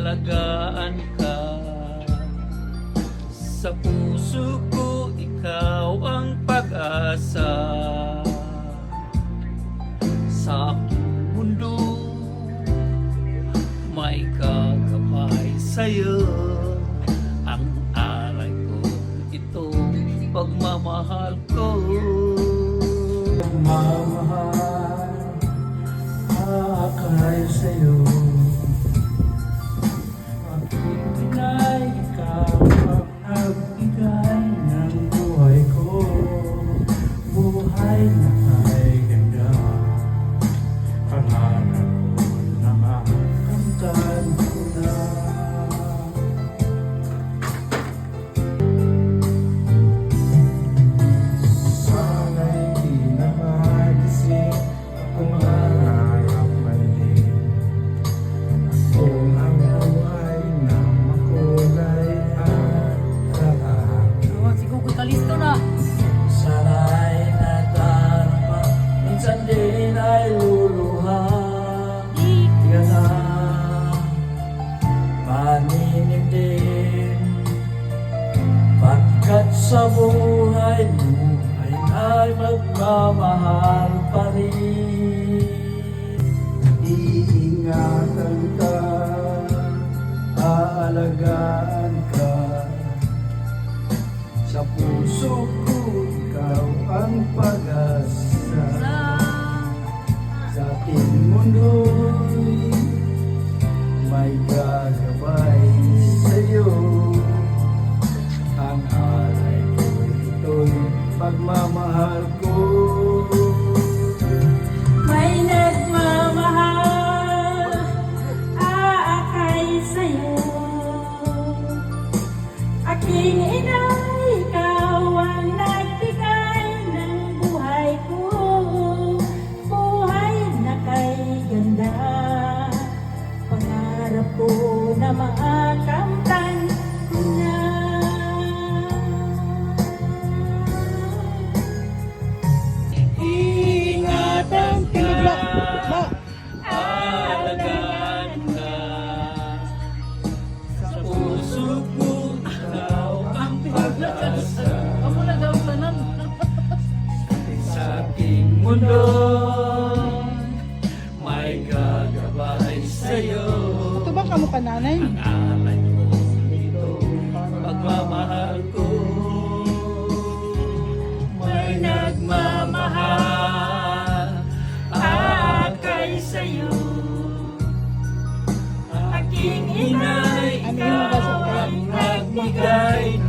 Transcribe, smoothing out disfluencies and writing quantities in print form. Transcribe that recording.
aalagaan ka. Sa puso ko ikaw ang pag-asa. Sa aking mundo may kakabay sa'yo. Ang alay ko itong pagmamahal ko. Pagmamahal akay sa'yo. Aking pinay, ikaw ang nagbigay ng buhay ko. Buhay na ay ganda. Pangarap ko na makamtan ko na. Sana'y di na magising akong harap mali. Kung ang buhay na makulay at tatak. Siguro ko listo na. Sana'y nadarama, minsan din ay luluha. Di ka na maninimdim, pagkat sa buhay ay magmamahal pa rin. Iingatan ka, aalagaan ka. Sa puso ko ikaw ang pag-asa. Sa ating mundo'y may gagabay sa'yo. Ang alay ko ito'y pagmamahal ko. May nagmamahal, aakay sa'yo. Aking ina, ikaw ang nagbigay ng buhay ko. Buhay na kay ganda. Pangarap ko na makakamtan ko na. Ingatan ka, aalagaan ka. Sa puso ko ikaw ang pag-asa. Ako na daw tanan. Sa aking mundo may gagabay sa'yo. Ito ba kamo ka nanay? Ang alay ko ito, pagmamahal ko. May nagmamahal, aakay sa'yo. Aking inay, ikaw ang nagbigay